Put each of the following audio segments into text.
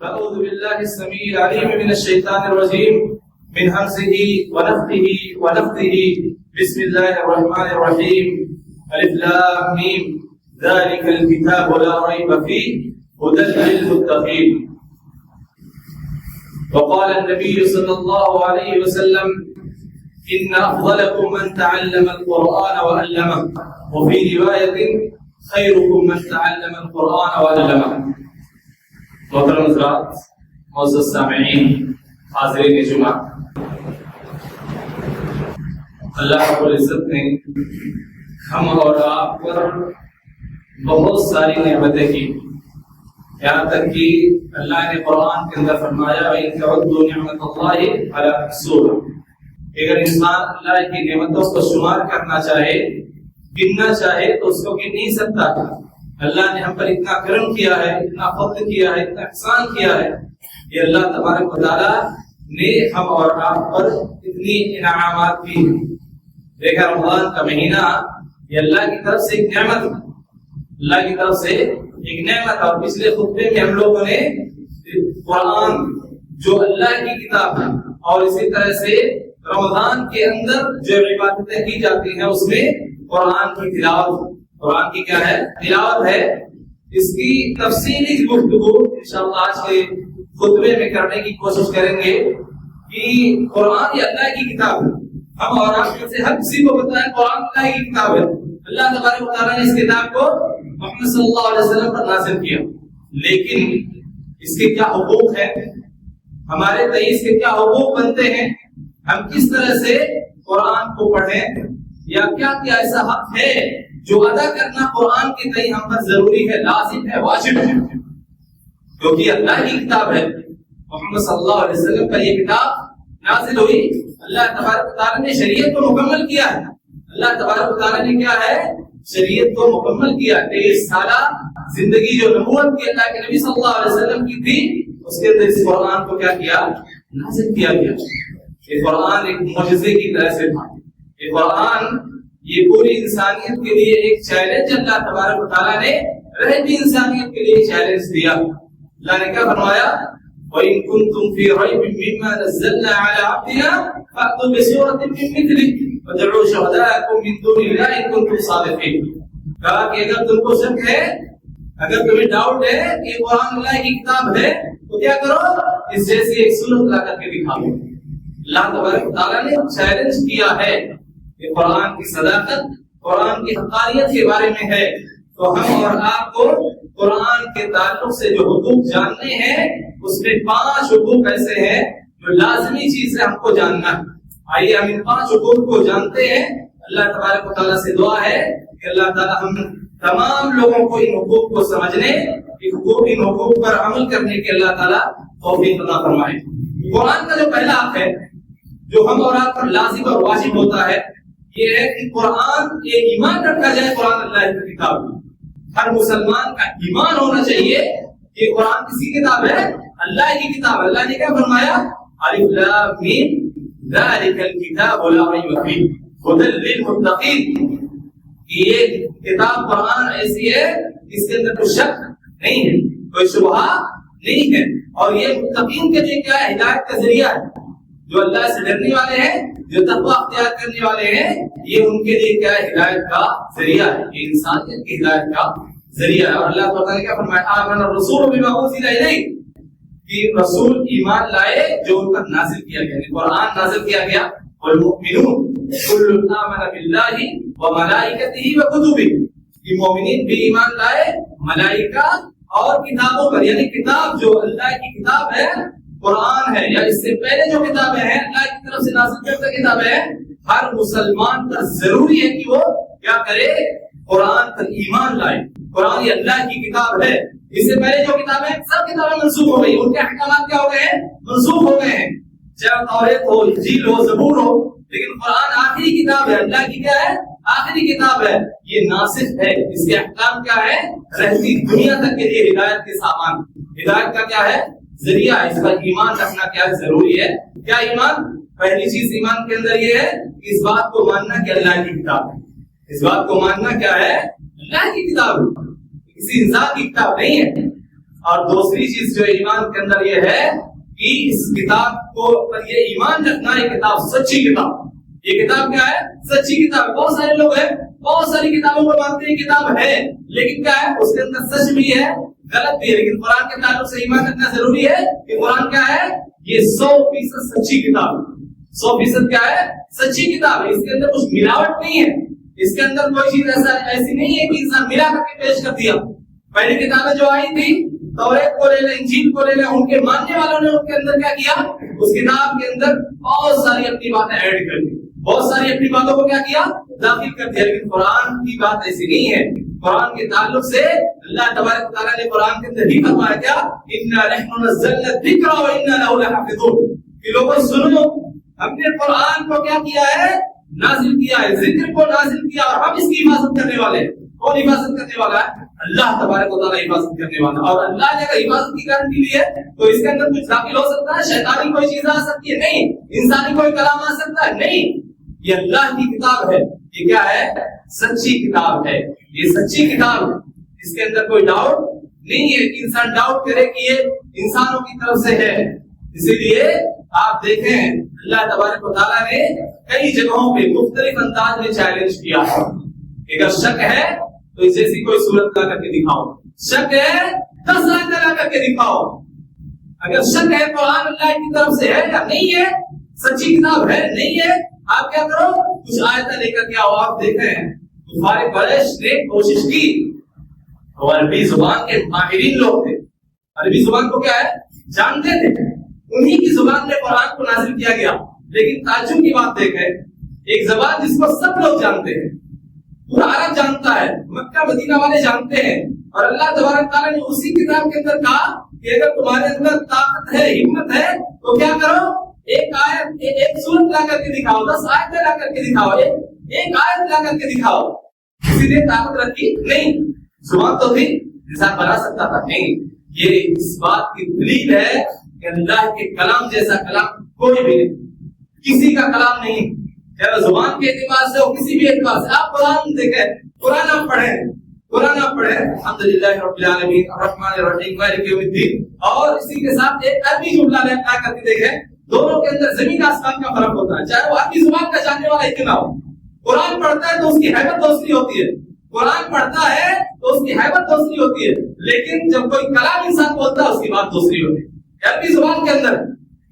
أعوذ بالله السميع العليم من الشيطان الرجيم من همزه ونفخه ونفثه. بسم الله الرحمن الرحيم. ألف لام ميم. ذلك الكتاب لا ريب فيه هدى للمتقين. وقال النبي صلى الله عليه وسلم: إن أفضلكم من تعلم القرآن وعلمه، وفي رواية خيركم من تعلم القرآن وعلمه. محترم حضرات، معزز سامعین، حاضرین جمعہ، اللہ رب العزت نے ہم اور آپ پر بہت ساری نعمتیں کی، یہاں تک کہ اللہ نے قرآن کے اندر فرمایا وَإِن تَعُدُّوا نِعْمَتَ اللَّهِ لَا تُحْصُوهَا. اگر انسان اللہ کی نعمتوں کو شمار کرنا چاہے، گننا چاہے تو اس کو گن نہیں سکتا. اللہ نے ہم پر اتنا کرم کیا ہے، اتنا فضل کیا ہے، اتنا احسان کیا ہے. یہ اللہ تبارک و تعالیٰ نے ہم اور آپ پر اتنی انعامات کی. دیکھا رمضان کا مہینہ یہ اللہ کی طرف سے ایک نعمت، اللہ کی طرف سے ایک نعمت. اور پچھلے خطبے میں ہم لوگوں نے قرآن جو اللہ کی کتاب ہے اور اسی طرح سے رمضان کے اندر جو عبادتیں کی جاتی ہیں اس میں قرآن کی تلاوت، قرآن کی کیا ہے؟ تلاوت ہے. اس کی تفصیلی گفتگو انشاءاللہ آج کے خطبے میں کرنے کی کوشش کریں گے کہ قرآن یہ اللہ کی کتاب ہے. ہم اور آپ میں سے ہر کسی کو پتہ ہے قرآن اللہ کی کتاب ہے. اللہ تبارک و تعالیٰ نے اس کتاب کو محمد صلی اللہ علیہ وسلم پر نازل کیا، لیکن اس کے کیا حقوق ہیں، ہمارے تئیں اس کے کیا حقوق بنتے ہیں، ہم کس طرح سے قرآن کو پڑھیں، یا کیا کیا ایسا حق ہے جو ادا کرنا قرآن کے تئیں ہم پر ضروری ہے، لازم ہے، واجب ہے. کیونکہ اللہ کی کتاب ہے، محمد صلی اللہ علیہ وسلم پر یہ کتاب نازل ہوئی. اللہ تبارک و تعالیٰ نے شریعت کو مکمل کیا ہے. اللہ تبارک و تعالیٰ نے کیا ہے؟ شریعت کو مکمل کیا. 23 سالہ زندگی جو نبوت کی اللہ کے نبی صلی اللہ علیہ وسلم کی تھی، اس کے اندر اس قرآن کو کیا کیا؟ نازل کیا گیا. یہ قرآن ایک معجزے کی طرح سے تھا. یہ قرآن یہ پوری انسانیت کے لیے ایک چیلنج اللہ تبارک و تعالیٰ نے رہتی انسانیت کے لیے چیلنج دیا. اللہ نے کیا فرمایا؟ وَإِن كُنتُمْ فِي رَيْبٍ مِّمَّا نَزَّلْنَا عَلَىٰ عَبْدِنَا فَأْتُوا بِسُورَةٍ مِّن مِّثْلِهِ وَادْعُوا شُهَدَاءَكُم مِّن دُونِ اللَّهِ إِن كُنتُمْ صَادِقِينَ. کہا کہ اگر تم کو شک ہے، اگر تمہیں ڈاؤٹ ہے کہ قرآن اللہ کی کتاب ہے تو کیا کرو؟ اس جیسی ایک سورت لا کر کے دکھاؤ. اللہ تبارک و تعالیٰ نے چیلنج کیا ہے کہ قرآن کی صداقت، قرآن کی حقانیت کے بارے میں ہے. تو ہم اور آپ کو قرآن کے تعلق سے جو حقوق جاننے ہیں اس میں 5 حقوق ایسے ہیں جو لازمی چیز ہے ہم کو جاننا ہے. آئیے ہم ان 5 حقوق کو جانتے ہیں. اللہ تبارک و تعالیٰ سے دعا ہے کہ اللہ تعالیٰ ہم تمام لوگوں کو ان حقوق کو سمجھنے، ان حقوق پر عمل کرنے کے اللہ تعالیٰ توفیق عطا فرمائے. قرآن کا جو پہلا حق ہے جو ہم اور آپ پر لازم اور واجب ہوتا ہے یہ ہے کہ قرآن یہ ایمان رکھا جائے قرآن اللہ کی کتاب. ہر مسلمان کا ایمان ہونا چاہیے کہ قرآن کسی کتاب ہے؟ اللہ کی کتاب. اللہ نے کیا فرمایا؟ الف لام میم ذالک الکتاب لا ریب فیہ ھدی للمتقین. یہ کتاب قرآن ایسی ہے جس کے اندر کوئی شک نہیں ہے، کوئی شبہہ نہیں ہے، اور یہ متقین کے لیے کیا ہے؟ ہدایت کا ذریعہ ہے. جو اللہ سے ڈرنے والے ہیں، جو تقوی اختیار کرنے والے ہیں، یہ ان کے لیے کیا ہے؟ ہدایت کا ذریعہ ہے. یہ انسانیت کی ہدایت کا ذریعہ ہے. اور اللہ تعالیٰ نے کیا فرمایا؟ آمن الرسول بما انزل الیہ، کہ رسول ایمان لائے جو ان پر نازل کیا گیا، یعنی قرآن نازل کیا گیا. والمؤمنون کل آمن باللہ وملائکتہ وکتبہ، کہ مومنین بھی ایمان لائے ملائکہ اور کتابوں پر. یعنی کتاب جو اللہ کی کتاب ہے قرآن ہے، یا اس سے پہلے جو کتابیں ہیں اللہ کی طرف سے نازل کردہ کتابیں ہیں، ہر مسلمان پر ضروری ہے کہ وہ کیا کرے؟ قرآن پر ایمان لائے. قرآن یہ اللہ کی کتاب ہے. اس سے پہلے جو کتابیں سب کتابیں منسوخ ہو گئی، ان کے احکامات کیا ہو گئے ہیں؟ منسوخ ہو گئے ہیں. چاہے توریت ہو، انجیل ہو، زبور ہو، لیکن قرآن آخری کتاب ہے. اللہ کی کیا ہے؟ آخری کتاب ہے. یہ ناسخ ہے. اس کے احکام کیا ہے؟ رہتی دنیا تک کے لیے ہدایت کے سامان، ہدایت کا کیا ہے؟ ذریعہ. اس کا ایمان رکھنا کیا ضروری ہے؟ کیا ایمان؟ پہلی چیز ایمان کے اندر یہ ہے کہ اس بات کو ماننا کہ اللہ کی کتاب ہے. اس بات کو ماننا کیا ہے؟ اللہ کی کتاب ہے، کسی انسان کی کتاب نہیں ہے. اور دوسری چیز جو ایمان کے اندر یہ ہے کہ اس کتاب کو پر یہ ایمان رکھنا، یہ کتاب سچی کتاب، یہ کتاب کیا ہے؟ سچی کتاب۔ بہت سارے لوگ ہیں بہت ساری کتابوں کو مانتے ہیں کتاب ہے، لیکن کیا ہے اس کے اندر سچ بھی ہے غلط بھی ہے۔ لیکن قرآن کے تعلق سے ایمان رکھنا ضروری ہے کہ قرآن کیا ہے؟ یہ 100% سچی کتاب، 100% کیا ہے؟ سچی کتاب ہے۔ اس کے اندر کچھ ملاوٹ نہیں ہے، اس کے اندر کوئی چیز ایسی نہیں ہے کہ انسان ملا کر کے پیش کر دیا۔ پہلی کتابیں جو آئی تھی توریت کو لے لیں، انجیل کو لے لیں، ان کے ماننے والوں نے ان کے اندر کیا کیا؟ اس کتاب کے اندر بہت ساری اپنی باتیں ایڈ کر دی، بہت ساری اپنی باتوں کو کیا کیا؟ داخل کر دیا۔ لیکن قرآن کی بات ایسی نہیں ہے۔ قرآن کے تعلق سے اللہ تبارک و تعالیٰ نے قرآن کے اندر ہی فرمایا کیا؟ اِنَّا نَحْنُ نَزَّلْنَا الذِّكْرَ وَإِنَّا لَهُ لَحَافِظُونَ کہ لوگوں سنو، ہم نے قرآن کو کیا کیا ہے؟ نازل کیا ہے، ذکر کو نازل کیا، اور ہم اس کی حفاظت کرنے والے ہیں۔ کون حفاظت کرنے والا ہے؟ اللہ تبارک و تعالیٰ حفاظت کرنے والا۔ اور اللہ نے اگر حفاظت کی گارنٹی لی ہے تو اس کے اندر کچھ داخل ہو سکتا ہے؟ شیطانی کوئی چیز آ سکتی ہے؟ نہیں۔ انسانی کوئی کلام آ سکتا ہے؟ نہیں۔ یہ اللہ کی کتاب ہے، یہ کیا ہے؟ سچی کتاب ہے، یہ سچی کتاب ہے، اس کے اندر کوئی ڈاؤٹ نہیں ہے کہ انسان ڈاؤٹ کرے کہ یہ انسانوں کی طرف سے ہے۔ اسی لیے آپ دیکھیں اللہ تبارک و تعالیٰ نے کئی جگہوں پہ مختلف انداز میں چیلنج کیا ہے کہ اگر شک ہے تو اس جیسی کوئی صورت لا کر کے دکھاؤ، شک ہے 10 آیتیں لا کر کے دکھاؤ۔ اگر شک ہے قرآن اللہ کی طرف سے ہے یا نہیں ہے، سچی کتاب ہے نہیں ہے، آپ کیا کرو؟ کچھ آیتیں لے کر کے آؤ۔ آپ دیکھیں کفار قریش نے کوشش کی، اور عربی زبان کے ماہرین لوگ تھے، عربی زبان کو کیا ہے؟ جانتے تھے، انہی کی زبان میں قرآن کو نازل کیا گیا۔ لیکن تعجب کی بات دیکھیں، ایک زبان جس کو سب لوگ جانتے ہیں، پورا عرب جانتا ہے، مکہ مدینہ والے جانتے ہیں، اور اللہ تبارک تعالیٰ نے اسی کتاب کے اندر کہا کہ اگر تمہارے اندر طاقت ہے، ہمت ہے، تو کیا کرو؟ ایک آیت، ایک سورت لا کر کے دکھاؤ، 10 آیتیں لا کر کے دکھاؤ، ایک آیت لا کر کے دکھاؤ۔ کسی نے طاقت رکھی نہیں، زبان تو تھی، انسان بنا سکتا تھا نہیں۔ یہ اس بات کی دلیل ہے کہ اللہ کے کلام جیسا کلام کوئی بھی نہیں، کسی کا کلام نہیں، چاہے زبان کے اعتبار سے ہو، کسی بھی اعتبار سے۔ آپ قرآن دیکھیں، قرآن آپ پڑھیں، قرآن آپ پڑھیں، الحمدللہ رب العالمین الرحمن الرحیم مالک یوم الدین، اور اسی کے ساتھ ایک عربی جملہ لا کر کے دیکھیں، دونوں کے اندر زمین آسمان کا فرق ہوتا ہے، چاہے وہ عربی زبان کا جاننے والا اتنا ہو۔ قرآن پڑھتا ہے تو اس کی حیبت دوسری ہوتی ہے، قرآن پڑھتا ہے تو اس کی حیبت دوسری ہوتی ہے، لیکن جب کوئی کلام انسان بولتا ہے اس کی بات دوسری ہوتی ہے۔ عربی زبان کے اندر،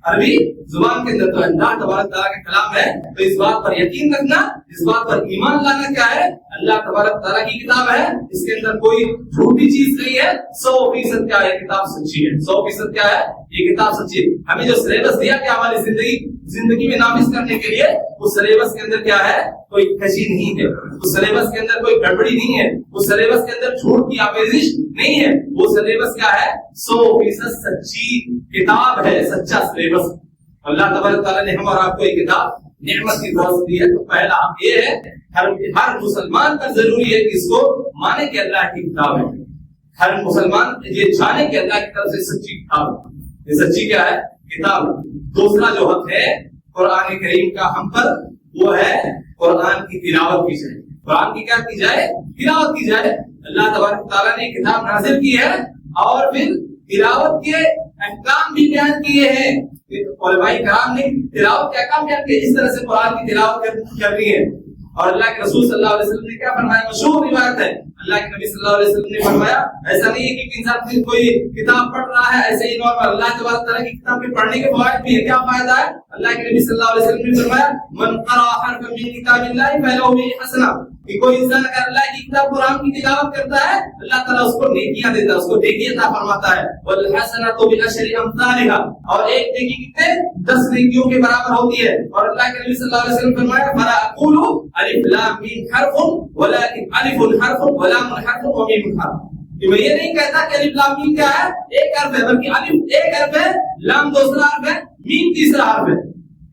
عربی زبان کے اندر تو اللہ تبارک تعالیٰ کا کلام ہے، تو اس بات پر یقین رکھنا، اس بات پر ایمان لانا کیا ہے؟ اللہ تبارک تعالیٰ کی کتاب ہے، اس کے اندر کوئی جھوٹی چیز نہیں ہے، 100% کیا ہے؟ کتاب سچی ہے، 100% کیا ہے؟ یہ کتاب سچی ہے۔ ہمیں جو سلیبس دیا کہ ہماری زندگی میں نافذ کرنے کے لیے، اس سلیبس کے اندر کیا ہے؟ کوئی کھچی نہیں ہے، اس سلیبس کے اندر کوئی گڑبڑی نہیں ہے، اس سلیبس کے اندر جھوٹ کی آمیزش نہیں ہے، وہ سلیبس کیا ہے؟ 100% سچی کتاب ہے، سچا سلیبس۔ اللہ تبارک تعالیٰ نے ہم اور آپ کو یہ کتاب نعمت کی طرف سے دی ہے، تو پہلا یہ ہے ہر مسلمان پر ضروری ہے کہ اس کو مانے کہ اللہ کی کتاب ہے، ہر مسلمان یہ جانے کہ اللہ کی طرف سے سچی کتاب ہے، یہ سچی کیا ہے؟ کتاب۔ دوسرا جو حق ہے قرآن کریم کا ہم پر، وہ ہے قرآن کی تلاوت کی جائے، قرآن کی کیا کی جائے؟ تلاوت کی جائے۔ اللہ تبارک تعالیٰ نے کتاب نازل کی ہے اور پھر تلاوت کے احکام بھی بیان کیے ہیں، علماء کرام نے تلاوت کے احکام بیان کیے، اس طرح سے قرآن کی تلاوت کرنی ہے۔ اور اللہ کے رسول صلی اللہ علیہ وسلم نے کیا فرمایا؟ مشہور روایت ہے، اللہ کے نبی صلی اللہ علیہ وسلم نے فرمایا ایسا نہیں ہے کہ انسان کوئی کتاب پڑھ رہا ہے ایسے ہی نارمل، اللہ تبارک تعالیٰ کی کتاب میں پڑھنے کے فوائد بھی ہے۔ کیا فائدہ ہے؟ اللہ کے نبی صلی اللہ علیہ وسلم نے فرمایا من قرأ حرفا من کتاب اللہ فلہ به حسنہ، کہ کوئی انسان اگر اللہ کی کتاب قرآن کی تلاوت کرتا ہے اللہ تعالیٰ اس کو نیکیاں دیتا ہے، اس کو نیکی عطا فرماتا ہے۔ والحسنۃ بعشر امثالها، اور ایک نیکی کتنے؟ 10 نیکیوں کے برابر ہوتی ہے۔ اور اللہ کے نبی صلی اللہ علیہ وسلم فرمایا فلا اقول الف لام میم حرف ولكن الف حرف ولام حرف ومیم حرف، کہ میں یہ نہیں کہتا کہ الف لام میم کیا ہے؟ ایک حرف ہے، بلکہ الف ایک حرف ہے، لام دوسرا حرف ہے، میم تیسرا حرف ہے۔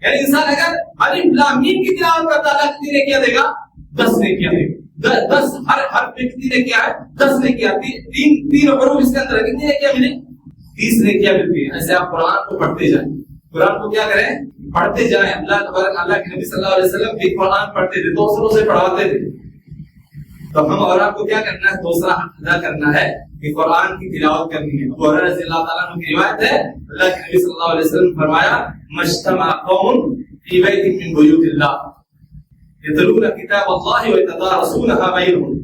یعنی انسان اگر الف لام میم کی تلاوت کرتا ہے اللہ کتنی نیکیاں دے گا؟ 10 نیکیاں دے گا۔ 10 ہر حرف میں کتنی نیکیاں ہے؟ 10 نیکیاں۔ تین حروف اس کے اندر کتنی نیکیاں ملیں؟ 30 نیکیاں ملتی ہیں۔ ایسے آپ قرآن کو پڑھتے جائیں، قرآن کو کیا کریں؟ پڑھتے جائیں۔ اللہ تبارک اللہ کے نبی صلی اللہ علیہ وسلم بھی قرآن پڑھتے تھے، دوسروں سے پڑھاتے تھے۔ تو ہم اور آپ کو کیا کرنا ہے؟ دوسرا حق ادا کرنا ہے کہ قرآن کی تلاوت کرنی ہے۔ ابو ہریرہ رضی اللہ تعالیٰ عنہ کی روایت ہے، اللہ کے نبی صلی اللہ علیہ وسلم نے فرمایا مجتمع قوم فی بیت من بیوت اللہ یتلون کتاب اللہ ویتدارسونها بینہم،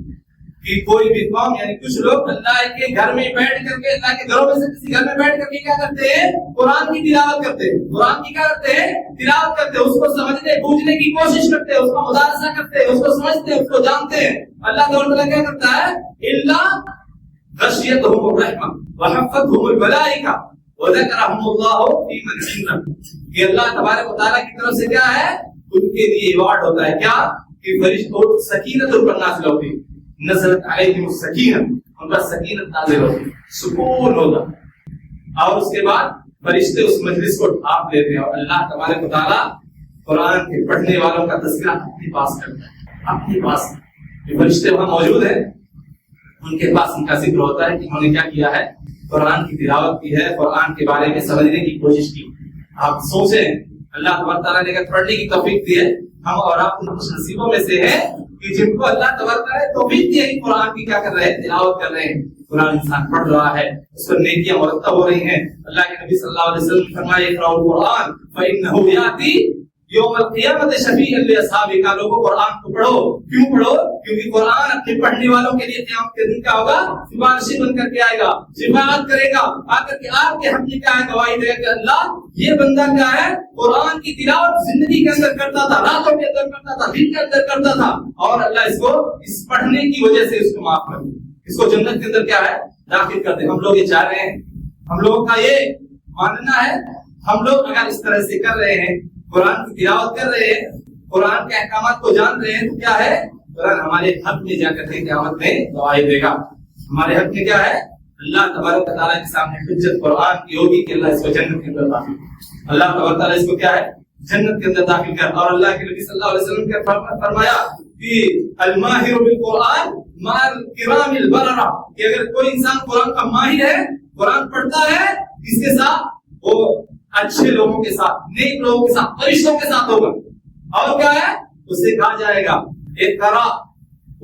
کہ کوئی بھی قوم یعنی کچھ لوگ اللہ کے گھر میں بیٹھ کر کے، اللہ کے گھروں میں سے کسی گھر میں بیٹھ کر کے کیا کرتے ہیں؟ قرآن کی تلاوت کرتے ہیں۔ قرآن کی کیا کرتے ہیں؟ تلاوت کرتے ہیں، اس کو سمجھنے بوجھنے کی کوشش کرتے ہیں، اس کا مدارسہ کرتے ہیں، اس کو سمجھتے ہیں، اس کو جانتے ہیں۔ اللہ تعالیٰ کیا کرتا ہے؟ الا غشیتہم الرحمہ وحفتہم الملائکہ وذکرہم اللہ فی من عنده، کہ اللہ تبارک و تعالیٰ کی طرف سے کیا ہے؟ ان کے لیے ایوارڈ ہوتا ہے، کیا کہ فرشتوں سکینت پر نازل ہوتی، نزلت علیہم السکینہ، ان پر سکینت نازل ہوتی، سکون ہوگا، اور اس کے بعد فرشتے اس مجلس کو ڈھانپ لیتے ہیں، اور اللہ تبارک و تعالیٰ قرآن کے پڑھنے والوں کا تذکرہ اپنے پاس کرتا ہے۔ اپنے پاس جو فرشتے وہاں موجود ہیں ان کے پاس ان کا ذکر ہوتا ہے کہ انہوں نے کیا کیا ہے؟ قرآن کی تلاوت کی ہے، قرآن کے بارے میں سمجھنے کی کوشش کی۔ آپ سوچیں اللہ تبارک تعالیٰ نے اگر پڑھنے کی توفیق دی ہے، ہم اور آپ ان خوش نصیبوں میں سے ہیں کہ جن کو اللہ تبارک تعالیٰ نے توفیق دی ہے کہ قرآن کی کیا کر رہے ہیں؟ تلاوت کر رہے ہیں۔ قرآن انسان پڑھ رہا ہے، اس پر نیکیاں مرتب ہو رہی ہیں۔ اللہ کے نبی صلی اللہ علیہ وسلم نے فرمایا اقرأوا القرآن فإنه يأتي یوم القیامت شفیعا لاصحابہ، کا لوگوں قرآن کو پڑھو۔ کیوں پڑھو؟ کیونکہ قرآن اپنے پڑھنے والوں کے لیے قیامت کے دن کیا ہوگا؟ سفارشی بن کر کے آئے گا، شفاعت کرے گا، آ کر کے آپ کے حق میں کیا ہے؟ گواہی دے گا کہ اللہ یہ بندہ کیا ہے؟ قرآن کی تلاوت زندگی کے اندر کرتا تھا، راتوں کے اندر کرتا تھا، دن کے اندر کرتا تھا، اور اللہ اس کو اس پڑھنے کی وجہ سے اس کو معاف کر دے، اس کو جنت کے اندر کیا ہے؟ داخل کر دے۔ ہم لوگ یہ چاہ رہے ہیں، ہم لوگوں کا یہ ماننا ہے، ہم لوگ اگر اس طرح سے کر رہے ہیں، قرآن کی تلاوت کر رہے ہیں، قرآن کے احکامات کو جان رہے ہیں، تو کیا ہے؟ قرآن ہمارے حق میں جا کر کے قیامت میں گواہی دے گا۔ ہمارے حق میں کیا ہے؟ اللہ تبارک و تعالیٰ کے سامنے حجت قرآن کی ہوگی کہ اللہ اس کو جنت کے اندر داخل، اللہ تبارک و تعالیٰ اس کو کیا ہے؟ جنت کے اندر داخل کر۔ اور اللہ کے نبی صلی اللہ علیہ وسلم نے فرمایا کہ الماہر بالقرآن مع الکرام البررہ، کہ اگر کوئی انسان قرآن کا ماہر ہے، قرآن پڑھتا ہے، اس کے ساتھ وہ اچھے لوگوں کے ساتھ، نیک لوگوں کے ساتھ، فرشتوں کے ساتھ ہوگا۔ اور کیا ہے؟ اسے کہا جائے گا اقرا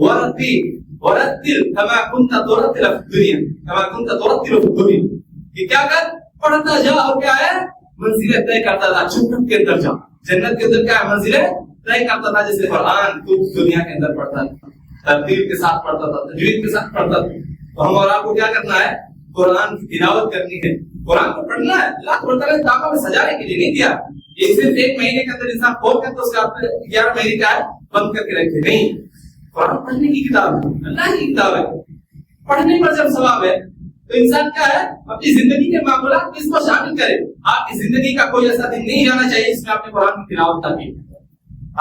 ورتل کما كنت ترتل في الدنيا كما كنت ترتل في الدنيا، کہ کیا کر؟ پڑھتا جا، اور کیا ہے؟ منزلیں طے کرتا تھا، چھپ کے اندر جا۔ جنت کے اندر کیا ہے؟ منزلیں طے کرتا تھا، جیسے قرآن کو دنیا کے اندر پڑھتا تھا، ترتیل کے ساتھ پڑھتا تھا، تجوید کے ساتھ پڑھتا تھا۔ تو ہم اور آپ کو کیا کرنا ہے؟ قرآن کی تلاوت کرنی ہے، قرآن کو پڑھنا ہے۔ اللہ تعالیٰ نے دعویٰ میں سجانے کے لیے نہیں دیا، یہ صرف ایک مہینے کے اندر انسان کھول کر تو اس کا 11 مہینے کا ہے بند کر کے رکھے، نہیں۔ قرآن پڑھنے کی کتاب ہے، اللہ کی کتاب ہے، پڑھنے پر جب ثواب ہے تو انسان کیا ہے؟ اپنی زندگی کے معمولات میں اس کو شامل کرے۔ آپ کی زندگی کا کوئی ایسا دن نہیں جانا چاہیے جس میں آپ نے قرآن کی تلاوت نہ کی۔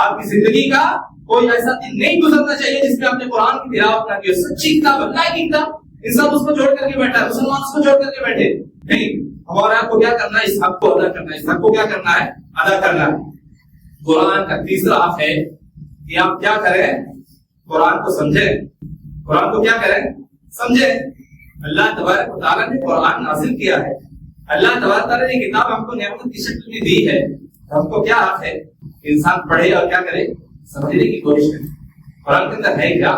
آپ کی زندگی کا کوئی ایسا دن نہیں گزرنا چاہیے جس میں آپ نے قرآن کی تلاوت نہ کی۔ سچی کتاب، اللہ کی کتاب، انسان اس کو چھوڑ کر کے بیٹھا ہے، مسلمان اس کو چھوڑ کر کے بیٹھے نہیں۔ ہمارا آپ کو کیا کرنا ہے؟ اس حق کو ادا کرنا ہے، اس حق کو کیا کرنا ہے؟ ادا کرنا ہے۔ قرآن کا تیسرا حق ہے کہ آپ کیا کریں؟ قرآن کو سمجھیں۔ قرآن کو کیا کریں؟ سمجھیں۔ اللہ تبارک و تعالیٰ نے قرآن نازل کیا ہے، اللہ تبارک تعالیٰ نے کتاب ہم کو نعمت کی شکل میں دی ہے، ہم کو کیا حق ہے؟ انسان پڑھے اور کیا کرے؟ سمجھنے کی کوشش کرے۔ قرآن کے اندر ہے کیا؟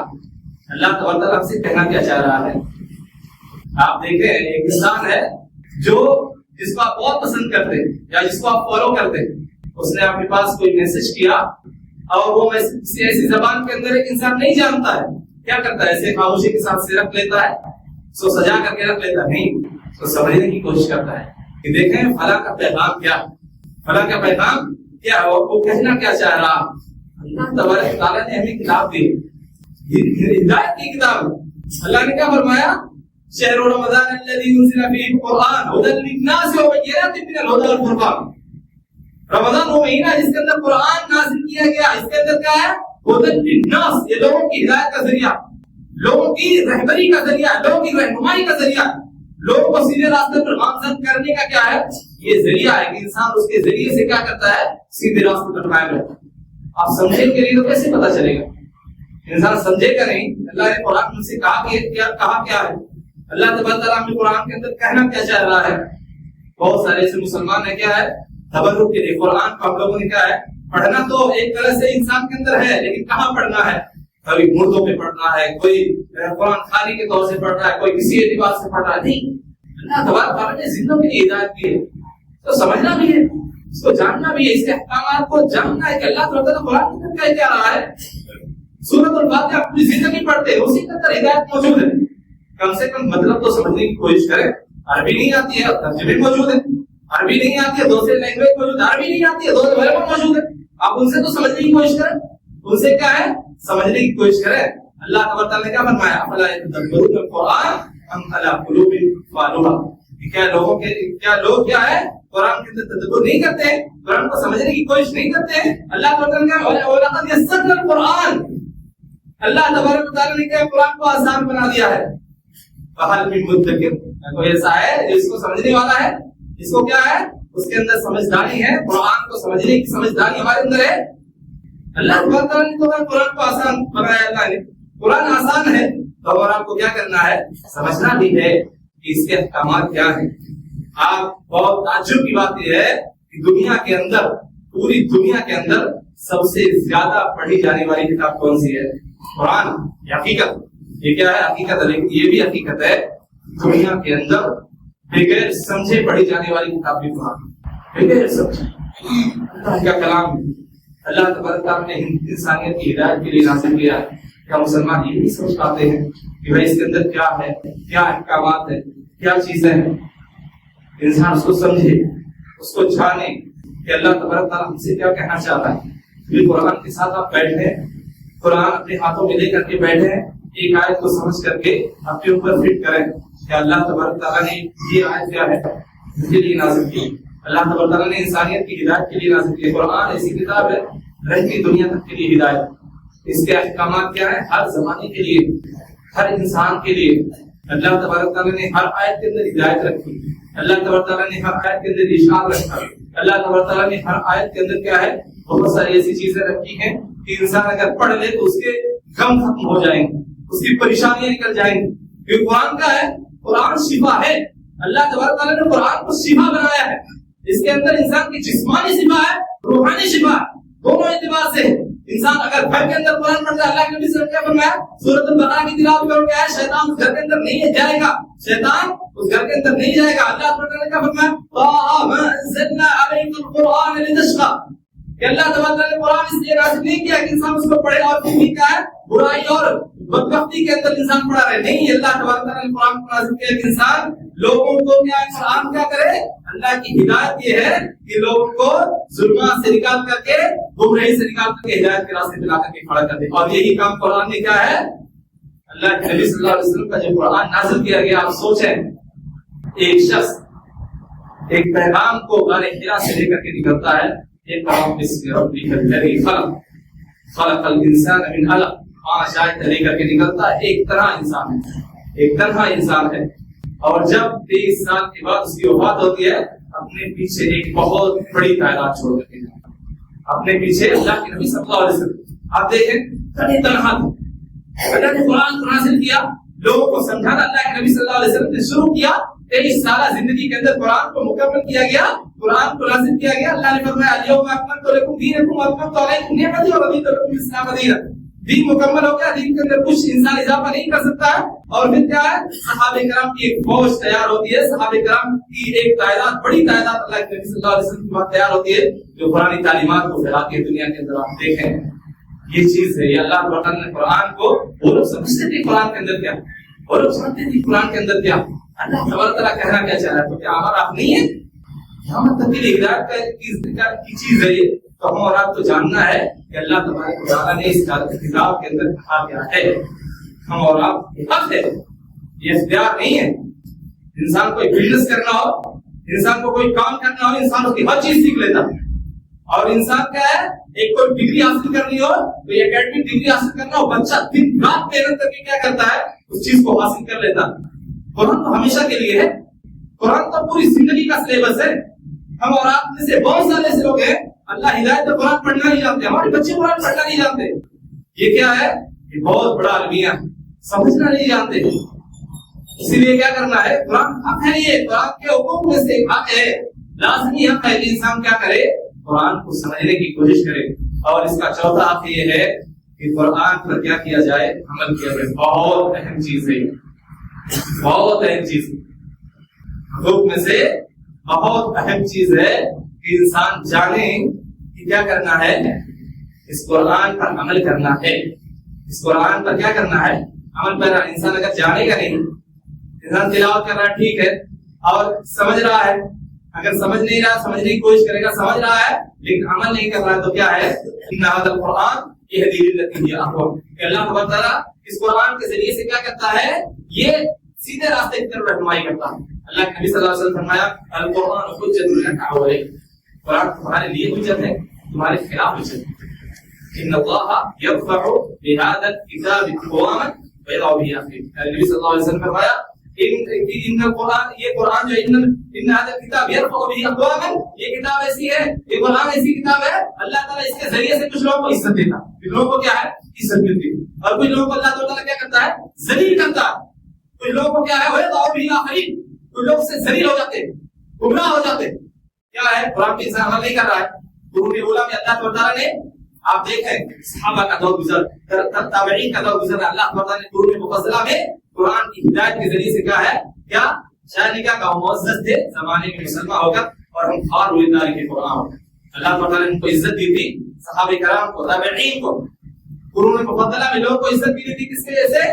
اللہ تبارک تعالیٰ ہم سے کہنا کیا چاہ رہا ہے؟ آپ دیکھیں، ایک انسان ہے جو جس کو آپ بہت پسند کرتے ہیں یا جس کو آپ فالو کرتے ہیں، اس نے آپ کے پاس کوئی میسج کیا اور وہ کسی ایسی زبان کے اندر ایک انسان نہیں جانتا ہے، کیا کرتا ہے؟ ایسے خاموشی کے ساتھ سے رکھ لیتا ہے، سو سجا کر کے رکھ لیتا نہیں، تو سمجھنے کی کوشش کرتا ہے کہ دیکھیں فلاں کا پیغام کیا، فلاں کا پیغام کیا، وہ کہنا کیا چاہ رہا۔ اللہ تبارک تعالیٰ نے ہمیں کتاب دی، ہدایت کی کتاب۔ اللہ نے کیا فرمایا؟ شہر رمضان الذي انزل فيه القرآن هدى للناس وبينات من الهدى والفرقان، رمضان وہ مہینہ جس کے اندر قرآن نازل کیا گیا، اس کے اندر کیا ہے؟ هدى للناس، یہ لوگوں کی ہدایت کا ذریعہ، لوگوں کی رہبری کا ذریعہ، لوگوں کی رہنمائی کا ذریعہ، لوگوں کو سیدھے راستے پر گامزن کرنے کا کیا ہے؟ یہ ذریعہ ہے کہ انسان اس کے ذریعے سے کیا کرتا ہے؟ سیدھے راستے پر قائم رہتا ہے۔ آپ سمجھنے کے لیے تو کیسے پتا چلے گا؟ انسان سمجھے گا نہیں۔ اللہ نے قرآن سے کہا کیا ہے؟ اللہ تبارک تعالیٰ نے قرآن کے اندر کہنا کیا چاہ رہا ہے؟ بہت سارے ایسے مسلمان ہیں کیا ہے؟ تبرک کے لیے قرآن کو ہم لوگوں نے کیا ہے؟ پڑھنا تو ایک طرح سے انسان کے اندر ہے، لیکن کہاں پڑھنا ہے؟ کبھی مردوں پہ پڑھ رہا ہے، کوئی قرآن خانی کے طور سے پڑھ رہا ہے، کوئی کسی اعتبار سے پڑھ رہا ہے. نہیں، اللہ تبارک تعالیٰ نے زندوں کے لیے ہدایت کی ہے، تو سمجھنا بھی ہے، اس کو جاننا بھی ہے، اس کے احکامات کو جاننا ہے کہ اللہ تعالیٰ قرآن میں کیا کہہ رہا ہے. سورۃ الفاتحہ اپنی زندگی پڑھتے ہیں، اسی کے اندر ہدایت موجود ہے. کم سے کم مطلب تو سمجھنے کی کوشش کریں. عربی نہیں آتی ہے، ترجمے موجود ہے. عربی نہیں آتی ہے، دوسرے لینگویج موجود ہے. عربی نہیں آتی ہے، دوسرے وربل موجود ہے. آپ ان سے تو سمجھنے کی کوشش کریں، ان سے کیا ہے سمجھنے کی کوشش کریں. اللہ تبارک تعالیٰ نے کیا فرمایا؟ افلا یتدبرون القرآن ام علی قلوب اقفالها. کیا لوگ کیا ہے قرآن کے اندر تدبر نہیں کرتے ہیں، قرآن کو سمجھنے کی کوشش نہیں کرتے ہیں. اللہ تبارک تعالیٰ نے وَلَقَدْ يَسَّرْنَا الْقُرْآنَ، اللہ تبارک تعالیٰ نے کیا قرآن کو آسان بنا دیا ہے. فَهَلْ مِن مُدَّكِرٍ، کوئی ایسا ہے جو اس کو سمجھنے والا ہے، اس کو کیا ہے اس کے اندر سمجھداری ہے، قرآن کو سمجھنے کی سمجھداری ہمارے اندر ہے. اللہ تبارک تعالیٰ نے تو قرآن کو آسان بنایا. اللہ نے قرآن آسان ہے تو اور آپ کو کیا کرنا ہے سمجھنا بھی ہے کہ اس کے احکامات کیا ہیں. آپ بہت تعجب کی بات یہ ہے کہ دنیا کے اندر، پوری دنیا کے اندر سب سے زیادہ پڑھی جانے والی کتاب کون سی ہے؟ قرآن. یہ حقیقت، یہ کیا ہے حقیقت ہے، لیکن یہ بھی حقیقت ہے دنیا کے اندر بغیر سمجھے پڑھی جانے والی کتاب بھی قرآن. بغیر سمجھے اللہ کا کلام اللہ تبارک تعالیٰ نے انسانیت کی ہدایت کے لیے نازل کیا ہے. کیا مسلمان یہ نہیں سمجھ پاتے ہیں کہ بھائی اس کے اندر کیا ہے، کیا احکامات ہیں، کیا چیزیں ہیں؟ انسان اس کو سمجھے، اس کو جانے کہ اللہ تبارک تعالیٰ ہم سے کیا کہنا چاہتا ہے. پھر قرآن کے ساتھ آپ بیٹھے، قرآن اپنے ہاتھوں میں لے کر کے بیٹھے، ایک آیت کو سمجھ کر کے اپنے اوپر فٹ کریں کہ اللہ تبارک تعالیٰ نے یہ آیت کیا ہے اس کے لیے نازل کی. اللہ تبارک تعالیٰ نے انسانیت کی ہدایت کے لیے نازل کی. قرآن ایسی کتاب ہے رہتی دنیا تک کے لیے ہدایت. اس کے احکامات کیا ہے ہر زمانے کے لیے، ہر انسان کے لیے. اللہ تبارک تعالیٰ نے ہر آیت کے اندر ہدایت رکھی. اللہ تبارک تعالیٰ نے ہر آیت کے اندر ارشاد رکھا. اللہ تبارک تعالیٰ نے ہر آیت کے اندر کیا ہے بہت ساری ایسی چیزیں رکھی ہیں کہ انسان اگر پڑھ لے تو اس کے غم ختم ہو جائیں گے، اس کی پریشانیاں نکل جائیں گی. کیونکہ قرآن کا ہے، قرآن شفا ہے. اللہ تبارک تعالیٰ نے قرآن کو شفا بنایا ہے. اس کے اندر انسان کی جسمانی شفا ہے، روحانی شفا ہے، دونوں اعتبار سے. انسان اگر گھر کے اندر قرآن پڑھتا ہے، اللہ کے نبی صلی اللہ علیہ وسلم کیا فرمایا؟ سورۃ البقرہ کی تلاوت کرو، کیا ہے شیطان اس گھر کے اندر نہیں جائے گا، شیطان اس گھر کے اندر نہیں جائے گا. اللہ تعالیٰ نے کیا فرمایا؟ طٰہَ مَا أَنزَلْنَا عَلَيْكَ الْقُرْآنَ لِتَشْقَىٰ، کہ اللہ تعالیٰ نے قرآن اس لیے نازل نہیں کیا کہ انسان اس کو پڑھے اور پھر بھی کیا ہے برائی اور بدبختی کے اندر انسان پڑا رہے. نہیں، اللہ تعالیٰ نے قرآن کو نازل کیا کہ انسان لوگوں کو کیا قرآن کیا کرے. اللہ کی ہدایت یہ ہے کہ لوگوں کو ظلمات سے نکال کر کے، گمراہی سے نکال کر کے ہدایت کے راستے پہ لا کر کے کھڑا کر دے. اور یہی کام قرآن نے کیا ہے اللہ کے نبی صلی اللہ علیہ وسلم کا جو قرآن نازل کیا گیا. آپ سوچیں ایک شخص ایک پیغام کو غار حرا سے لے کر کے نکلتا ہے، ایک بسم ربک الذی خلق خلق الانسان من علق، 5 آیت لے کر کے نکلتا ہے. ایک طرح انسان ہے، ایک تنہا انسان ہے. اور جب 23 سال کے بعد اس کی وفات ہوتی ہے، اپنے پیچھے ایک بہت بڑی تعداد چھوڑ کر کے اپنے پیچھے اللہ کے نبی صلی اللہ علیہ وسلم. آپ دیکھیں تنہا تھے. اللہ نے قرآن کو نازل کیا، لوگوں کو سمجھانا اللہ کے نبی صلی اللہ علیہ وسلم نے شروع کیا. 23 سالہ زندگی کے اندر قرآن کو مکمل کیا گیا، قرآن کو نازل کیا گیا. اللہ نے فرمایا الیوم اکملت لکم دینکم واتممت علیکم نعمتی ورضیت لکم الاسلام دینا. دین مکمل ہو گیا، دین کے اندر کچھ انسان اضافہ نہیں کر سکتا ہے. اور پھر کیا ہے صحابہ کرام کی ایک فوج تیار ہوتی ہے، صحابہ کرام کی ایک تعداد، بڑی تعداد اللہ کے نبی صلی اللہ علیہ وسلم کی بات تیار ہوتی ہے جو قرآنی تعلیمات کو پھیلاتی ہے دنیا کے اندر. آپ دیکھیں یہ چیز ہے، یہ اللہ تعالیٰ نے قرآن کو، وہ لوگ سمجھتے تھے قرآن کے اندر کیا، وہ لوگ سمجھتے تھے قرآن کے اندر کیا اللہ تبارک تعالیٰ کہنا کیا چاہ رہا ہے. تو کیا ہمارا آپ نہیں ہے قیامت تک کے لیے ہدایت کی چیز ہے یہ. تو ہم اور آپ کو جاننا ہے کہ اللہ تبارک تعالیٰ نے اس کتاب کے اندر کہا کیا ہے. ہم اور آپ حق ہے، یہ اختیار نہیں ہے. انسان کو بزنس کرنا ہو، انسان کو کوئی کام کرنا ہو، انسان اس کی ہر چیز سیکھ لیتا ہے. اور انسان کیا ہے ایک کوئی ڈگری حاصل کرنی ہو تو یہ اکیڈمک ڈگری حاصل کرنا ہو، بچہ دن رات محنت کر کے کیا کرتا ہے اس چیز کو حاصل کر لیتا. قرآن تو ہمیشہ کے لیے ہے، قرآن تو پوری زندگی کا سلیبس ہے. ہم اور آپ میں سے بہت سارے ایسے لوگ ہیں اللہ ہدایت تو قرآن پڑھنا نہیں جانتے، ہمارے بچے قرآن پڑھنا نہیں جانتے. یہ کیا ہے یہ بہت بڑا المیہ، سمجھنا نہیں جانتے. اسی لیے کیا کرنا ہے قرآن حق ہے، یہ قرآن کے حقوق میں سے حق ہے، لازمی حق ہے کہ انسان کیا کرے قرآن کو سمجھنے کی کوشش کرے. اور اس کا چوتھا حق یہ ہے کہ قرآن پر کیا کیا جائے؟ عمل کیا جائے. بہت اہم چیز ہے, بہت اہم چیز. حقوق میں سے بہت اہم چیز ہے کہ انسان جانے کہ کیا کرنا ہے, اس قرآن پر عمل کرنا ہے. اس قرآن پر کیا کرنا ہے؟ عمل کرنا. انسان اگر جانے گا نہیں, انسان تلاوت کر رہا ہے ٹھیک ہے اور سمجھ رہا ہے, اگر سمجھ نہیں رہا سمجھنے کی کوشش کرے گا, سمجھ رہا ہے لیکن عمل نہیں کر رہا ہے, تو کیا ہے؟ ان ھذا القرآن یہدی للتی ہی اقوم. کہ اللہ تبارک تعالیٰ اس قرآن کے ذریعے سے کیا کرتا ہے؟ یہ سیدھے راستے کی طرف رہنمائی کرتا ہے. اللہ کے نبی صلی اللہ علیہ وسلم فرمایا القرآن حجۃ لک علیک, قرآن تمہارے لیے حجت ہے, تمہارے خلاف حجت ہے. ان اللہ یرفع بهذا الكتاب اقواما ويضع به آخرین. نبی صلی اللہ علیہ وسلم فرمایا ان القرآن, یہ قرآن جو ان هذا الكتاب يرفع به اقواما, یہ کتاب ایسی ہے, یہ قرآن ایسی کتاب ہے, اللہ تعالیٰ اس کے ذریعے سے کچھ لوگوں کو عزت دیتا ہے, کچھ لوگوں کو کیا ہے؟ عزت ملتی ہے, اور کچھ لوگوں کو اللہ تعالیٰ کیا کرتا ہے؟ ذلیل کرتا ہے. کچھ لوگوں کو کیا ہے؟ ويضع به آخرین, کچھ لوگ سے ذلیل ہو جاتے ہیں, گمراہ ہو جاتے ہیں. کیا ہے؟ قرآن کے انسان عمل نہیں کر رہا ہے. قرون اولیٰ میں اللہ تعالیٰ نے, آپ دیکھیں صحابہ کا دور گزر, تابعین کا دور گزر, اللہ تعالیٰ نے قرون مفضلہ میں قرآن کی ہدایت کے ذریعے سے کیا ہے؟ کیا شاید کیا کہ معزز تھے زمانے میں مسلمان ہو کر, اور ہم خوار ہوئے داری کے قرآن ہو کر. اللہ تعالیٰ نے ان کو عزت دی تھی, صحابہ کرام کو, تابعین کو. قرون مفضلہ میں لوگ کو عزت دی تھی کس کی وجہ سے؟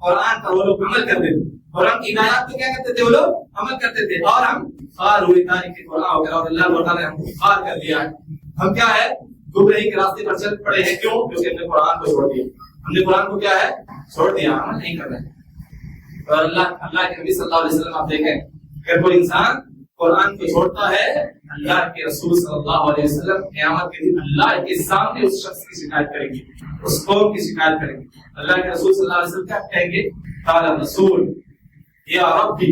قرآن پر وہ لوگ عمل کرتے تھے, قرآن کی ہدایات کو کیا کرتے تھے؟ وہ لوگ عمل کرتے تھے. اور ہم خوار ہوئے داری کے قرآن ہو کر, اور اللہ تعالیٰ نے ہم کو خوار کر دیا ہے. ہم کیا ہے؟ گمراہی کے راستے پر چل پڑے ہیں. کیوں؟ کیونکہ ہم نے قرآن کو چھوڑ دیا. ہم نے قرآن کو کیا ہے؟ چھوڑ دیا, عمل نہیں کر رہے. اور اللہ کے نبی صلی اللہ علیہ وسلم آپ دیکھیں, اگر کوئی انسان قرآن کو چھوڑتا ہے, اللہ کے رسول صلی اللہ علیہ وسلم قیامت کے دن اللہ کے سامنے اس شخص کی شکایت کریں گے, اس قوم کی شکایت کریں گے. اللہ کے رسول صلی اللہ علیہ وسلم کیا کہیں گے؟ قال الرسول یا ربی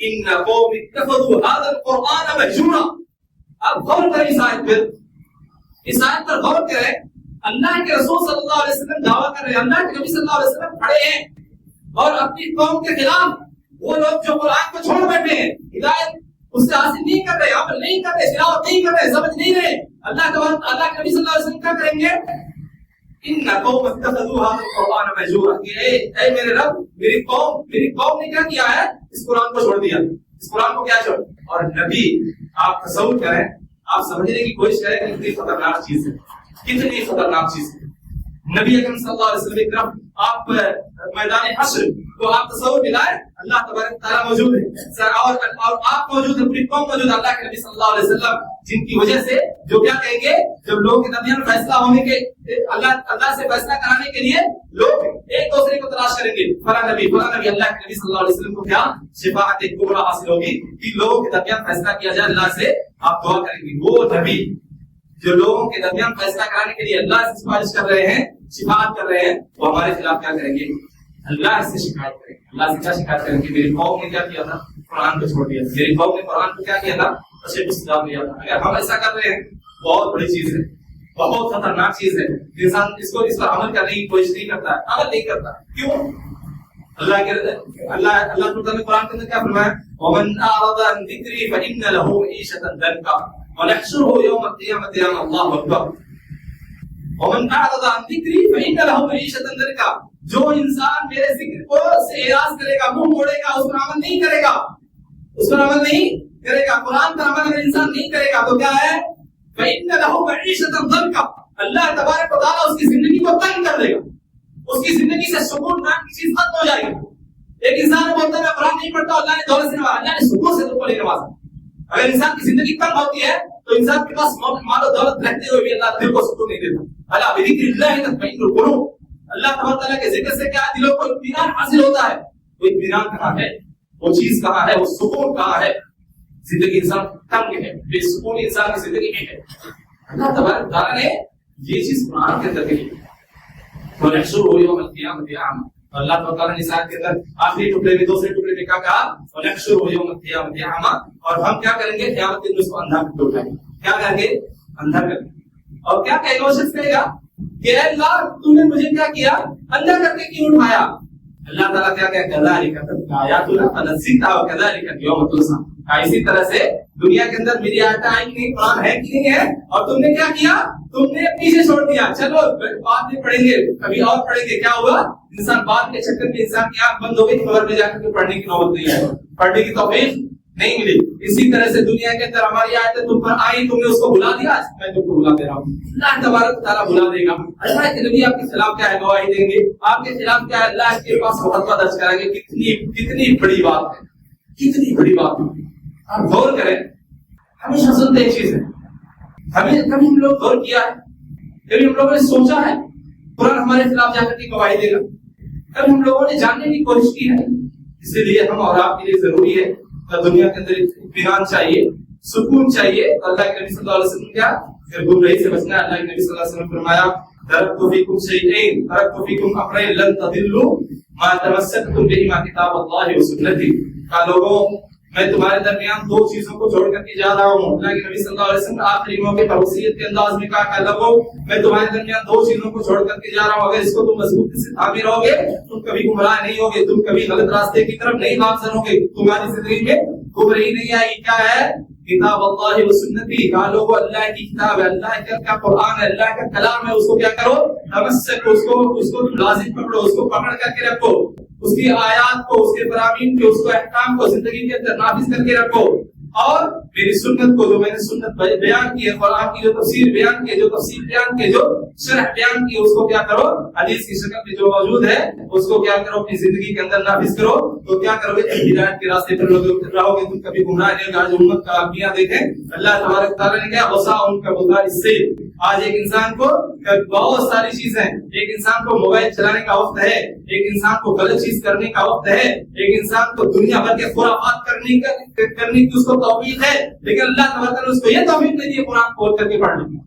ان قوم اتخذوا هذا القرآن مهجورا. اب غور کریں اس آیت پر, اس آیت پر غور کریں. اللہ کے رسول صلی اللہ علیہ وسلم دعویٰ کر رہے ہیں, اللہ کے نبی صلی اللہ علیہ وسلم کھڑے ہیں اور اپنی قوم کے خلاف وہ لوگ جو قرآن کو چھوڑ بیٹھے ہیں, ہدایت اس سے حاصل نہیں کر رہے, عمل نہیں کر رہے, تلاوت نہیں کر رہے, سمجھ نہیں رہے. اللہ کے نبی صلی اللہ علیہ وسلم کیا کریں گے؟ ان قوم اتخذوا هذا القرآن مهجورا. اے میرے رب, میری قوم نے کیا کیا ہے؟ اس قرآن کو چھوڑ دیا. اس قرآن کو کیا چھوڑ؟ اور نبی, آپ تصور کریں, آپ سمجھنے کی کوشش کریں کہ کتنی خطرناک چیز ہے, کتنی خطرناک چیز ہے. نبی اکرم صلی اللہ علیہ وسلم کی طرف آپ میدان حشر کو آپ تصور ملائے, اللہ تبارک تعالیٰ موجود ہے اور آپ موجود ہیں, پوری قوم موجود ہے. اللہ کے نبی صلی اللہ علیہ وسلم جن کی وجہ سے جو کیا کہیں گے جب لوگوں کے درمیان فیصلہ ہونے کے, اللہ سے فیصلہ کرانے کے لیے لوگ ایک دوسرے کو تلاش کریں گے, فلاں نبی. اللہ کے نبی صلی اللہ علیہ وسلم کو کیا شفاعت کبریٰ حاصل ہوگی کہ لوگوں کے درمیان فیصلہ کیا جائے, اللہ سے آپ دعا کریں گے. وہ نبی جو لوگوں کے درمیان فیصلہ کرانے کے لیے اللہ سے سفارش کر رہے ہیں, شفاعت کر رہے ہیں, وہ ہمارے خلاف کیا کریں گے؟ اللہ سے شکایت کریں گے. اللہ سے کیا شکایت کریں گے؟ میری قوم نے کیا کیا تھا؟ قرآن کو چھوڑ دیا. میری قوم نے قرآن کو کیا کیا تھا؟ تشریف استدار دیا تھا. اگر ہم ایسا کر رہے ہیں, بہت بڑی چیز ہے, بہت خطرناک چیز ہے. انسان اس پر عمل کرنے کی کوشش نہیں کرتا ہے, عمل نہیں کرتا. کیوں؟ اللہ تعالیٰ نے قرآن کے اندر کیا فرمایا؟ ومن اعرض عن ذکری فإن له معیشة ضنکا ونحشره یوم القیامة اعمى. اللہ اکبر. ومن اعرض عن ذکری فإن له معیشة ضنکا. جو انسان میرے ذکر کو سے اعراض کرے گا, منہ موڑے گا, اس پر عمل نہیں کرے گا, اس پر عمل نہیں کرے گا, قرآن پر عمل اگر انسان نہیں کرے گا تو کیا ہے؟ فإن له معیشة ضنکا. اللہ تبارک و تعالیٰ اس کی زندگی کو تنگ کر دے گا, اس کی زندگی سے سکون نام کی چیز ختم ہو جائے گی. ایک انسان بولتا ہے میں قرآن نہیں پڑھتا, اللہ نے دولت سے نوازا, اللہ نے سکون سے تم کو نہیں نوازا. اگر انسان کی زندگی تنگ ہوتی ہے تو انسان کے پاس مال و دولت رہتے ہوئے بھی اللہ دل کو سکون نہیں دیتا. اللہ بذکر اللہ تطمئن القلوب. اللہ تبارک تعالیٰ کے ذکر سے کیا دلوں کو اطمینان حاصل ہوتا ہے. وہ اطمینان کہاں ہے؟ وہ چیز کہاں ہے؟ وہ سکون کہاں ہے؟ زندگی انسان تنگ ہے, بے سکون انسان کی زندگی میں ہے. اللہ تبارک تعالیٰ نے یہ چیز قرآن کے اندر کی. ونحشره يوم القيامة أعمى. اللہ تعالیٰ نے اس آیت کے اندر آخری ٹکڑے میں, دوسرے ٹکڑے میں کیا کہا؟ ونحشره يوم القيامة أعمى. اور ہم کیا کریں گے قیامت کے دن اس کو اندھا کر کے اٹھائیں گے. کیا کریں گے؟ اندھا کر کے. اور کیا کہے گا وہ شخص؟ کہے گا کہ اے اللہ تو نے مجھے کیا کیا, اندھا کر کے کیوں اٹھایا؟ اللہ تعالیٰ کیا کہے؟ كذلك آیاتنا فنسیتها وكذلك اليوم تنسى. اسی طرح سے دنیا کے اندر میری آیتیں آئی کہ نہیں, قرآن ہے کہ نہیں ہے, اور تم نے کیا کیا؟ تم نے پیچھے چھوڑ دیا، چلو بعد میں پڑھیں گے، کبھی اور پڑھیں گے. کیا ہوا؟ انسان بعد کے چکر میں انسان کی آنکھ بند ہو گئی، خبر میں جا کر کے پڑھنے کی نوبت نہیں آئی، پڑھنے کی توفیق نہیں ملی. اسی طرح سے دنیا کے اندر ہماری آیتیں تم پر آئی، تم نے اس کو بھلا دیا، آج میں تم کو بھلا دے رہا ہوں. اللہ تبارک و تعالیٰ بھلا دے گا. اللہ کے نبی آپ کے خلاف کیا ہے گواہی دیں گے، آپ کے خلاف کیا ہے اللہ کے پاس مقدمہ درج کریں گے. کتنی بڑی بات ہے، کتنی بڑی بات ہے. آپ غور کریں. ہمیشہ سنتے ایک چیز ہے، کبھی ہم لوگ غور کیا ہے، کبھی ہم لوگوں نے سوچا ہے قرآن ہمارے خلاف جا کر کے گواہی دے گا؟ کبھی ہم لوگوں نے جاننے کی کوشش کی ہے؟ اسی لیے ہم اور آپ کے لیے ضروری ہے دنیا کے اندر اطمینان چاہیے، سکون چاہیے. اللہ کے نبی صلی اللہ علیہ وسلم کیا پھر گمراہی سے بچنا ہے. اللہ کے نبی صلی اللہ علیہ وسلم فرمایا ترکت فیکم شیئین ترکت فیکم امرین لن تضلوا ما تمسکتم بہما کتاب اللہ و سنتی. کہ لوگوں میں تمہارے درمیان دو چیزوں کو چھوڑ کر کے جا رہا ہوں. اللہ کے نبی صلی اللہ علیہ وسلم آخری موقع پر وصیت کے انداز میں کہا کہ لوگوں میں تمہارے درمیان دو چیزوں کو چھوڑ کر کے جا رہا ہوں، اگر اس کو تم مضبوطی سے تھامے رہو گے تم کبھی گمراہ نہیں ہوگے، تم کبھی غلط راستے کی طرف نہیں گامزن ہوگے، تمہاری زندگی میں گمراہی نہیں آئے گی. کیا ہے؟ کتاب اللہ و سنتی. کہا لوگوں اللہ کی کتاب ہے، اللہ کا قرآن ہے، اللہ کا کلام ہے، اس کو کیا کرو؟ تمسک، اس کو تم لازم پکڑو، اس کو پکڑ کر کے رکھو، اس کی آیات کو، اس کے فرامین کو، اس کو احکام کو زندگی کے اندر نافذ کر کے رکھو. اور میری سنت کو، جو میں نے سنت بیان کی ہے، قرآن کی جو تفسیر بیان کی ہے، جو تفسیر بیان کی ہے، جو شرح بیان کی ہے، اس کو کیا کرو؟ حدیث کی شکل میں جو موجود ہے اس کو کیا کرو؟ اپنی زندگی کے اندر نافذ کرو. تو کیا کرو گے؟ ہدایت کے راستے پر رہو گے، تم کبھی گمراہ نہیں ہوگا. آج امت کا عقیدہ دیکھیں، اللہ تبارک تعالیٰ نے کیا وسع ان کا بغض اس سے. آج ایک انسان کو بہت ساری چیزیں، ایک انسان کو موبائل چلانے کا وقت ہے، ایک انسان کو غلط چیز کرنے کا وقت ہے، ایک انسان کو دنیا بھر کے خرافات کرنے کی اس کو توفیق ہے، لیکن اللہ تبارک نے اس کو یہ توفیق نہیں دی قرآن کھول کر کے پڑھنے کی.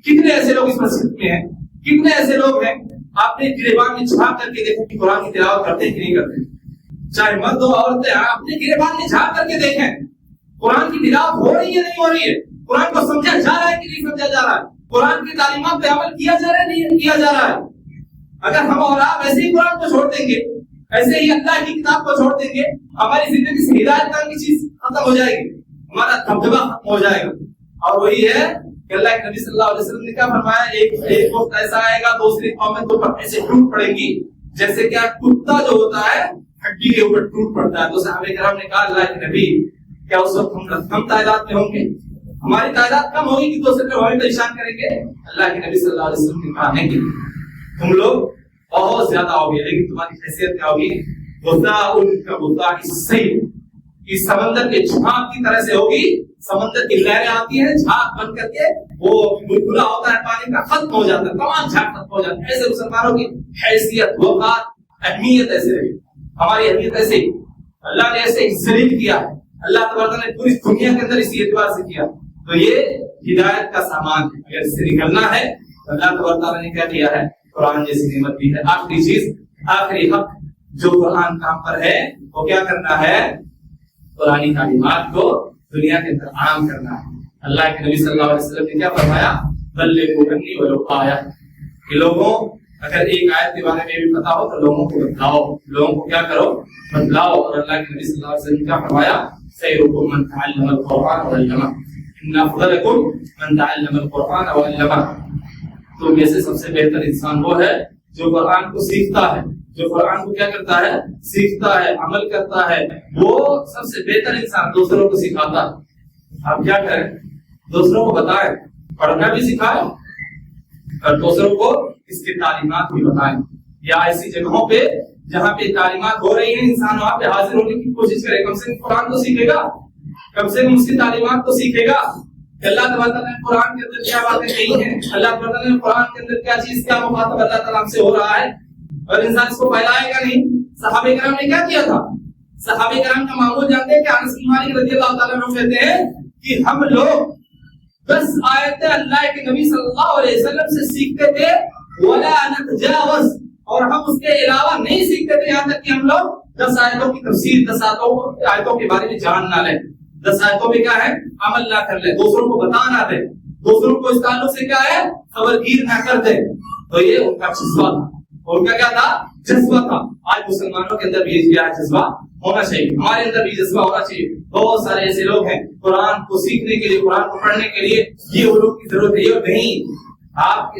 کتنے ایسے لوگ اس مسجد میں ہیں، کتنے ایسے لوگ ہیں آپ نے گریبان میں جھانک کر کے دیکھیں کہ قرآن کی تلاوت کرتے ہیں کہ نہیں کرتے. چاہے مرد ہو عورتیں، اپنے گریبان میں جھانک کر کے دیکھیں قرآن کی تلاوت ہو رہی ہے نہیں ہو رہی ہے، قرآن کو سمجھا جا رہا ہے کہ نہیں سمجھا جا رہا ہے، قرآن کی تعلیمات پہ عمل کیا جا رہا ہے نہیں کیا جا رہا ہے. اگر ہم اور آپ ایسے ہی قرآن کو چھوڑ دیں گے، ایسے ہی اللہ کی کتاب کو چھوڑ دیں گے، ہماری زندگی سے ہدایت نام کی چیز ختم ہو جائے گی، ہمارا دبدبا ختم ہو جائے گا. اور وہی ہے کہ اللہ کے نبی صلی اللہ علیہ وسلم نے کیا فرمایا، ایک وقت ایسا آئے گا دوسری قومیں تو پر ایسے ٹوٹ پڑے گی جیسے کیا کتا جو ہوتا ہے ہڈی کے اوپر ٹوٹ پڑتا ہے. تو صحابہ کرام نے کہا اللہ کے نبی کیا اس وقت ہم کم تعداد میں ہوں گے، ہماری تعداد کم ہوگی کہ دوسرے کو ہمیں پریشان کریں گے؟ اللہ کے نبی صلی اللہ علیہ وسلم نے کہا نہیں، تم لوگ بہت زیادہ ہوگے، لیکن تمہاری حیثیت کیا ہوگی؟ غذاء کا غذاء السیل، اس سمندر کے جھانک کی طرح سے ہوگی. سمندر کی لہریں آتی ہیں جھانک بن کر کے، وہ بلبلا ہوتا ہے پانی کا، ختم ہو جاتا ہے، تمام جھانک ختم ہو جاتا ہے. ایسے مسلمانوں کی حیثیت، وقار، اہمیت ایسے رہی، ہماری اہمیت ایسے ہی اللہ نے ایسے ذلیل کیا ہے. اللہ تبارک نے پوری دنیا کے اندر اسی اعتبار سے کیا. تو یہ ہدایت کا سامان ہے، اگر اس سے نکلنا ہے تو اللہ تبارک نے کیا کیا ہے؟ قرآن جیسی نعمت دی ہے. آخری چیز، آخری حق جو قرآن کام پر ہے وہ کیا کرنا ہے؟ قرآنی تعلیمات کو دنیا کے اندر عام کرنا ہے. اللہ کے نبی صلی اللہ علیہ وسلم نے کیا فرمایا؟ بلغوا عنی ولو آیہ، کہ لوگوں اگر ایک آیت کے بارے میں بھی پتا ہو تو لوگوں کو بتلاؤ، لوگوں کو کیا کرو؟ بتلاؤ. اور اللہ کے نبی صلی اللہ علیہ وسلم نے کیا فرمایا؟ خیرکم من تعلم القرآن وعلمہ، ان افضلکم من تعلم القرآن وعلمہ. تو میں سے سب سے بہتر انسان وہ ہے جو قرآن کو سیکھتا ہے، جو قرآن کو کیا کرتا ہے؟ سیکھتا ہے، عمل کرتا ہے. وہ سب سے بہتر انسان دوسروں کو سکھاتا ہے. آپ کیا کریں؟ دوسروں کو بتائیں، پڑھنا بھی سکھائیں اور دوسروں کو اس کی تعلیمات بھی بتائیں. یا ایسی جگہوں پہ جہاں پہ تعلیمات ہو رہی ہیں انسان وہاں پہ حاضر ہونے کی کوشش کرے. کم سے کم قرآن تو سیکھے گا، کم سے کم اس کی تعلیمات تو سیکھے گا. اللہ تبارک نے قرآن کے اندر کیا باتیں کہی ہیں، اللہ تبارک نے قرآن کے اندر کیا چیز، کیا مخاطب اللہ تعالیٰ سے ہو رہا ہے، اور انسان اس کو پھیلائے گا نہیں. صحابہ کرام نے کیا کیا تھا؟ صحابہ کرام کا معمول جانتے ہیں کہ انس بن مالک رضی اللہ تعالیٰ عنہ کہتے ہیں کہ ہم لوگ 10 آیتیں اللہ کے نبی صلی اللہ علیہ وسلم سے سیکھتے تھے، ولا نتجاوز، اور ہم اس کے علاوہ نہیں سیکھتے تھے یہاں تک کہ ہم لوگ 10 آیتوں کی تفسیر، 10 آیتوں کے بارے میں جان نہ لیں، 10 آیتوں میں کیا ہے؟ عمل نہ کر لیں، دوسروں کو بتا نہ دیں، دوسروں کو اس تعلق سے کیا ہے؟ خبرگیر نہ کر دیں. تو یہ ان کا جذبہ تھا، ان کا کیا تھا؟ جذبہ تھا. آج مسلمانوں کے اندر بھی یہ جذبہ ہونا چاہیے، ہمارے اندر بھی جذبہ ہونا چاہیے. بہت سارے ایسے لوگ ہیں قرآن کو سیکھنے کے لیے، قرآن کو پڑھنے کے لیے یہ علوم کی ضرورت ہے، یہ نہیں. آپ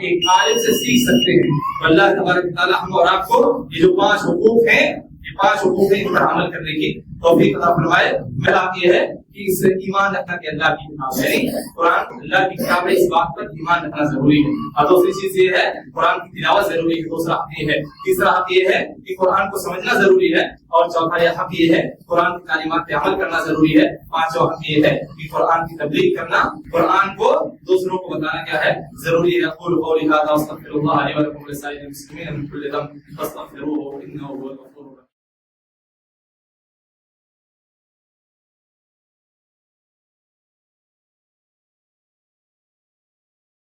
ایک عالم سے سیکھ سکتے ہیں. اللہ تبارک تعالیٰ ہم اور آپ کو یہ جو 5 حقوق ہیں، یہ 5 حقوق ہیں، ان پر عمل کرنے کی توفیق عطا فرمائے. میرا آپ یہ ہے کہ اس ایمان رکھنا کہ اللہ کی کتاب ہے، قرآن اللہ کی کتاب ہے، اس بات پر ایمان رکھنا ضروری ہے. اور دوسری چیز یہ ہے قرآن کی تلاوت ضروری ہے. دوسرا حق یہ ہے. تیسرا حق یہ ہے کہ قرآن کو سمجھنا ضروری ہے. اور چوتھا یہ حق یہ ہے قرآن کی تعلیمات پہ عمل کرنا ضروری ہے. پانچواں حق یہ ہے کہ قرآن کی تبلیغ کرنا، قرآن کو دوسروں کو بتانا کیا ہے، ضروری ہے. اقول قولی ھذا واستغفر اللہ لی ولکم ولسائر المسلمین من کل ذنب فاستغفروہ انہ هو الغفور